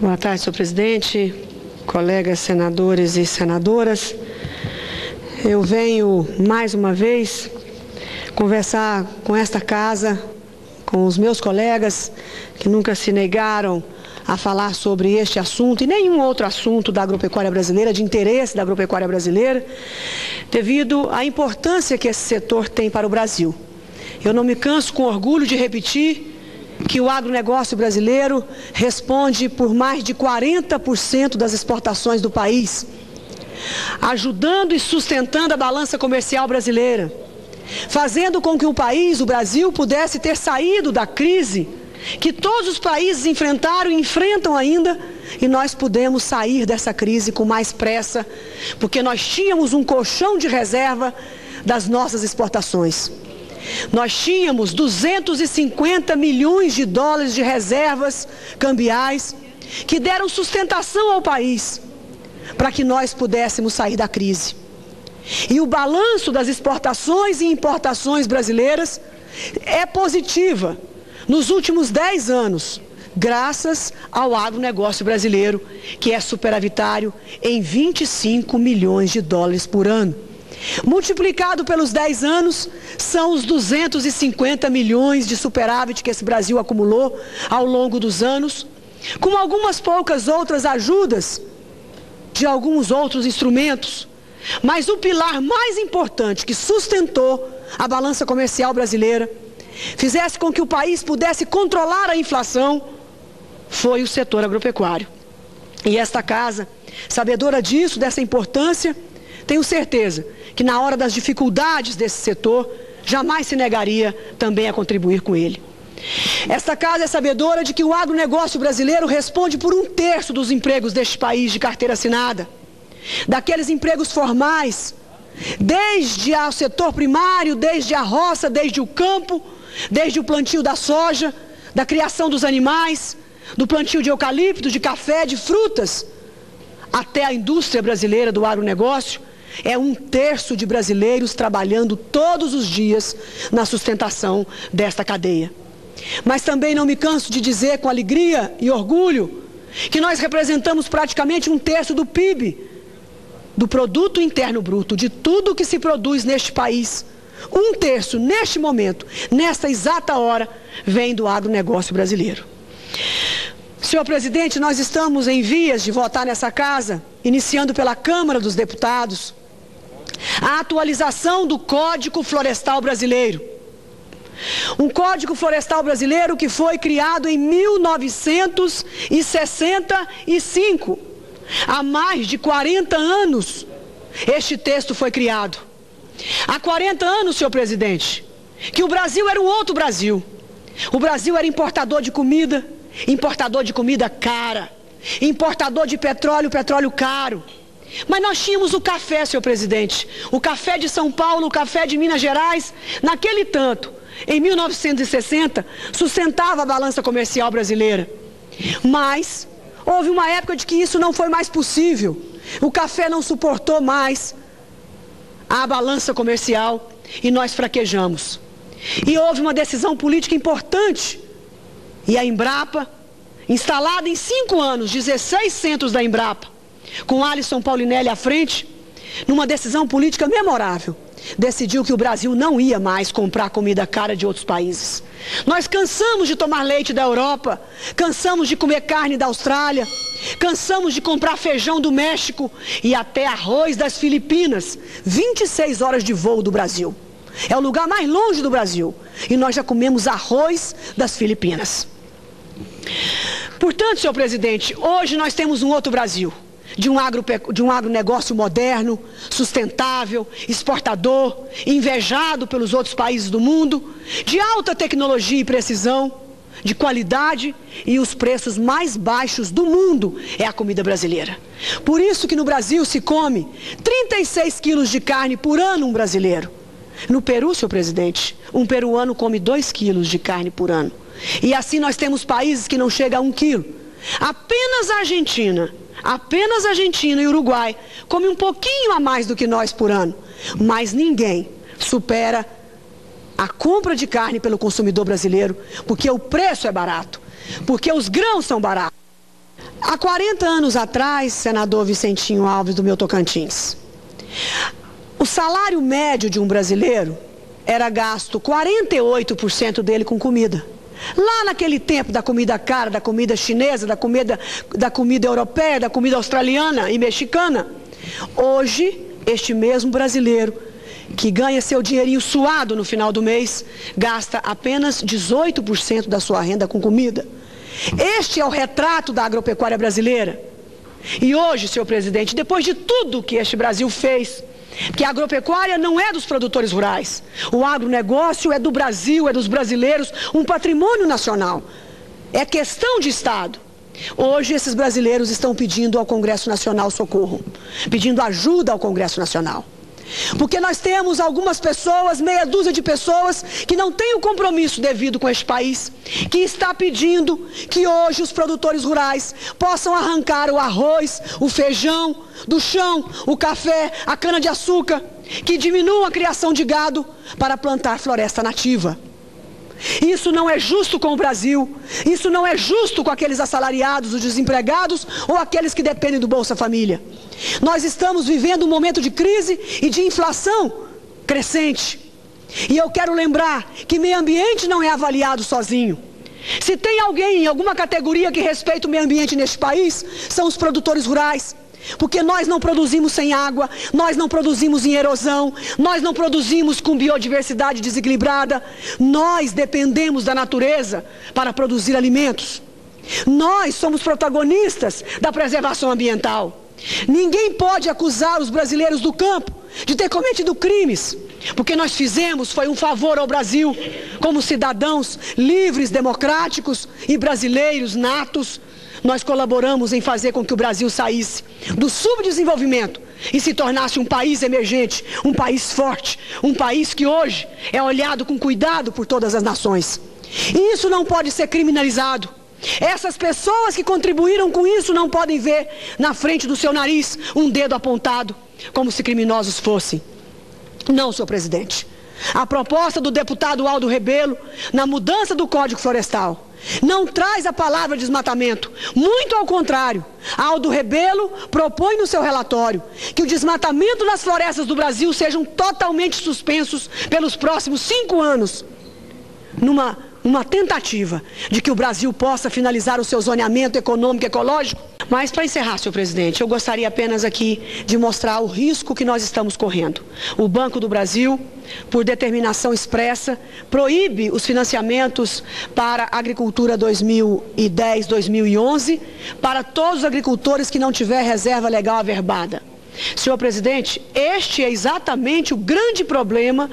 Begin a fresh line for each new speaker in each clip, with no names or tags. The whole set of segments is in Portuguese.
Boa tarde, senhor presidente, colegas senadores e senadoras. Eu venho, mais uma vez, conversar com esta casa, com os meus colegas, que nunca se negaram a falar sobre este assunto e nenhum outro assunto da agropecuária brasileira, de interesse da agropecuária brasileira, devido à importância que esse setor tem para o Brasil. Eu não me canso com orgulho de repetir que o agronegócio brasileiro responde por mais de 40% das exportações do país, ajudando e sustentando a balança comercial brasileira, fazendo com que o país, o Brasil, pudesse ter saído da crise que todos os países enfrentaram e enfrentam ainda, e nós pudemos sair dessa crise com mais pressa, porque nós tínhamos um colchão de reserva das nossas exportações. Nós tínhamos 250 milhões de dólares de reservas cambiais que deram sustentação ao país para que nós pudéssemos sair da crise. E o balanço das exportações e importações brasileiras é positiva nos últimos 10 anos, graças ao agronegócio brasileiro, que é superavitário em 25 milhões de dólares por ano. Multiplicado pelos 10 anos, são os 250 milhões de superávit que esse Brasil acumulou ao longo dos anos, com algumas poucas outras ajudas de alguns outros instrumentos. Mas o pilar mais importante que sustentou a balança comercial brasileira, fizesse com que o país pudesse controlar a inflação, foi o setor agropecuário. E esta casa, sabedora disso, dessa importância, tenho certeza que na hora das dificuldades desse setor, jamais se negaria também a contribuir com ele. Esta casa é sabedora de que o agronegócio brasileiro responde por 1/3 dos empregos deste país de carteira assinada, daqueles empregos formais, desde ao setor primário, desde a roça, desde o campo, desde o plantio da soja, da criação dos animais, do plantio de eucalipto, de café, de frutas, até a indústria brasileira do agronegócio. É 1/3 de brasileiros trabalhando todos os dias na sustentação desta cadeia. Mas também não me canso de dizer com alegria e orgulho que nós representamos praticamente 1/3 do PIB, do Produto Interno Bruto, de tudo que se produz neste país. 1/3, neste momento, nesta exata hora, vem do agronegócio brasileiro. Senhor presidente, nós estamos em vias de votar nessa casa, iniciando pela Câmara dos Deputados, a atualização do Código Florestal Brasileiro. Um Código Florestal Brasileiro que foi criado em 1965. Há mais de 40 anos este texto foi criado. Há 40 anos, senhor presidente, que o Brasil era um outro Brasil. O Brasil era importador de comida cara, importador de petróleo, petróleo caro. Mas nós tínhamos o café, senhor presidente, o café de São Paulo, o café de Minas Gerais, naquele tanto, em 1960, sustentava a balança comercial brasileira. Mas houve uma época de que isso não foi mais possível. O café não suportou mais a balança comercial e nós fraquejamos. E houve uma decisão política importante. E a Embrapa, instalada em 5 anos, 16 centros da Embrapa, com Alisson Paulinelli à frente, numa decisão política memorável, decidiu que o Brasil não ia mais comprar comida cara de outros países. Nós cansamos de tomar leite da Europa, cansamos de comer carne da Austrália, cansamos de comprar feijão do México e até arroz das Filipinas, 26 horas de voo do Brasil. É o lugar mais longe do Brasil e nós já comemos arroz das Filipinas. Portanto, senhor presidente, hoje nós temos um outro Brasil, de um agronegócio moderno, sustentável, exportador, invejado pelos outros países do mundo, de alta tecnologia e precisão, de qualidade, e os preços mais baixos do mundo é a comida brasileira. Por isso que no Brasil se come 36 quilos de carne por ano um brasileiro. No Peru, senhor presidente, um peruano come 2 quilos de carne por ano. E assim nós temos países que não chegam a 1 quilo. Apenas a Argentina e o Uruguai comem um pouquinho a mais do que nós por ano. Mas ninguém supera a compra de carne pelo consumidor brasileiro, porque o preço é barato, porque os grãos são baratos. Há 40 anos atrás, senador Vicentinho Alves, do meu Tocantins, o salário médio de um brasileiro era gasto 48% dele com comida. Lá naquele tempo da comida cara, da comida chinesa, da comida europeia, da comida australiana e mexicana. Hoje, este mesmo brasileiro, que ganha seu dinheirinho suado no final do mês, gasta apenas 18% da sua renda com comida. Este é o retrato da agropecuária brasileira. E hoje, senhor presidente, depois de tudo que este Brasil fez, que a agropecuária não é dos produtores rurais, o agronegócio é do Brasil, é dos brasileiros, um patrimônio nacional, é questão de Estado. Hoje esses brasileiros estão pedindo ao Congresso Nacional socorro, pedindo ajuda ao Congresso Nacional. Porque nós temos algumas pessoas, meia dúzia de pessoas, que não têm o compromisso devido com este país, que está pedindo que hoje os produtores rurais possam arrancar o arroz, o feijão do chão, o café, a cana-de-açúcar, que diminuam a criação de gado para plantar floresta nativa. Isso não é justo com o Brasil, isso não é justo com aqueles assalariados, os desempregados ou aqueles que dependem do Bolsa Família. Nós estamos vivendo um momento de crise e de inflação crescente. E eu quero lembrar que meio ambiente não é avaliado sozinho. Se tem alguém em alguma categoria que respeita o meio ambiente neste país, são os produtores rurais. Porque nós não produzimos sem água, nós não produzimos em erosão, nós não produzimos com biodiversidade desequilibrada, nós dependemos da natureza para produzir alimentos. Nós somos protagonistas da preservação ambiental. Ninguém pode acusar os brasileiros do campo de ter cometido crimes, porque nós fizemos foi um favor ao Brasil, como cidadãos livres, democráticos e brasileiros natos. Nós colaboramos em fazer com que o Brasil saísse do subdesenvolvimento e se tornasse um país emergente, um país forte, um país que hoje é olhado com cuidado por todas as nações. E isso não pode ser criminalizado. Essas pessoas que contribuíram com isso não podem ver na frente do seu nariz um dedo apontado, como se criminosos fossem. Não, senhor presidente. A proposta do deputado Aldo Rebelo, na mudança do Código Florestal, não traz a palavra desmatamento, muito ao contrário. Aldo Rebelo propõe no seu relatório que o desmatamento nas florestas do Brasil sejam totalmente suspensos pelos próximos 5 anos, numa tentativa de que o Brasil possa finalizar o seu zoneamento econômico e ecológico. Mas para encerrar, senhor presidente, eu gostaria apenas aqui de mostrar o risco que nós estamos correndo. O Banco do Brasil, por determinação expressa, proíbe os financiamentos para a agricultura 2010-2011 para todos os agricultores que não tiver reserva legal averbada. Senhor presidente, este é exatamente o grande problema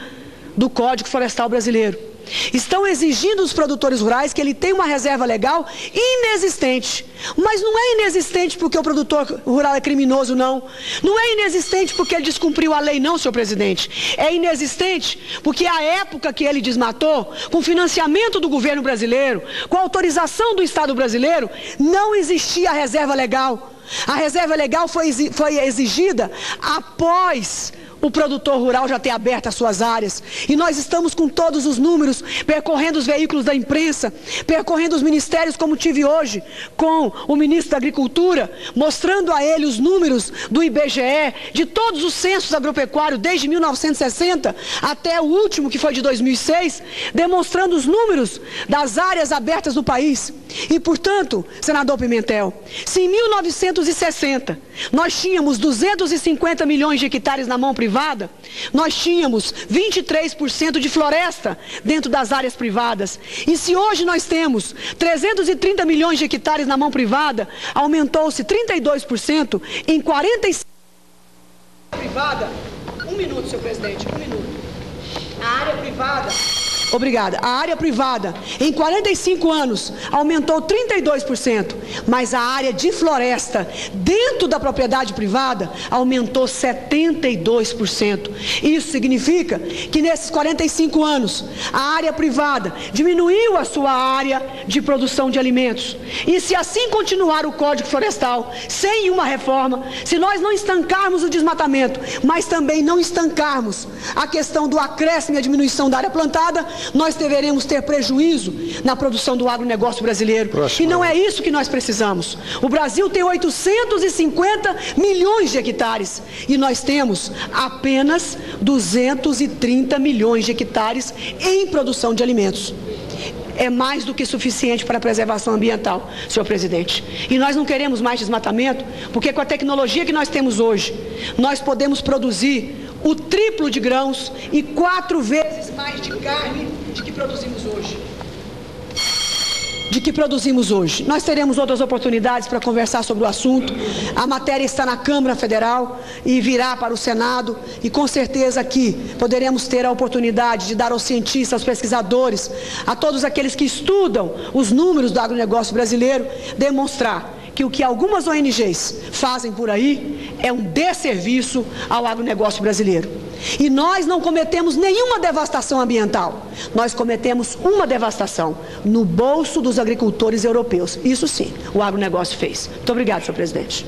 do Código Florestal brasileiro. Estão exigindo dos produtores rurais que ele tenha uma reserva legal inexistente. Mas não é inexistente porque o produtor rural é criminoso, não. Não é inexistente porque ele descumpriu a lei, não, senhor presidente. É inexistente porque a época que ele desmatou, com financiamento do governo brasileiro, com autorização do Estado brasileiro, não existia a reserva legal. A reserva legal foi exigida após o produtor rural já ter aberto as suas áreas. E nós estamos com todos os números, percorrendo os veículos da imprensa, percorrendo os ministérios, como tive hoje com o ministro da Agricultura, mostrando a ele os números do IBGE, de todos os censos agropecuários, desde 1960 até o último, que foi de 2006, demonstrando os números das áreas abertas no país. E, portanto, senador Pimentel, se em 1960 nós tínhamos 250 milhões de hectares na mão privada, nós tínhamos 23% de floresta dentro das áreas privadas. E se hoje nós temos 330 milhões de hectares na mão privada, aumentou-se 32% em 45%. Privada, um minuto, senhor presidente, um minuto. A área privada... Obrigada. A área privada, em 45 anos, aumentou 32%, mas a área de floresta, dentro da propriedade privada, aumentou 72%. Isso significa que nesses 45 anos, a área privada diminuiu a sua área de produção de alimentos. E se assim continuar o Código Florestal, sem uma reforma, se nós não estancarmos o desmatamento, mas também não estancarmos a questão do acréscimo e a diminuição da área plantada, nós deveremos ter prejuízo na produção do agronegócio brasileiro.
Próximo.
E não é isso que nós precisamos. O Brasil tem 850 milhões de hectares e nós temos apenas 230 milhões de hectares em produção de alimentos. É mais do que suficiente para a preservação ambiental, senhor presidente. E nós não queremos mais desmatamento, porque com a tecnologia que nós temos hoje, nós podemos produzir o triplo de grãos e 4 vezes mais de carne do que produzimos hoje. Nós teremos outras oportunidades para conversar sobre o assunto. A matéria está na Câmara Federal e virá para o Senado, e com certeza aqui poderemos ter a oportunidade de dar aos cientistas, aos pesquisadores, a todos aqueles que estudam os números do agronegócio brasileiro, demonstrar que o que algumas ONGs fazem por aí é um desserviço ao agronegócio brasileiro. E nós não cometemos nenhuma devastação ambiental, nós cometemos uma devastação no bolso dos agricultores europeus. Isso sim, o agronegócio fez. Muito obrigado, senhor presidente.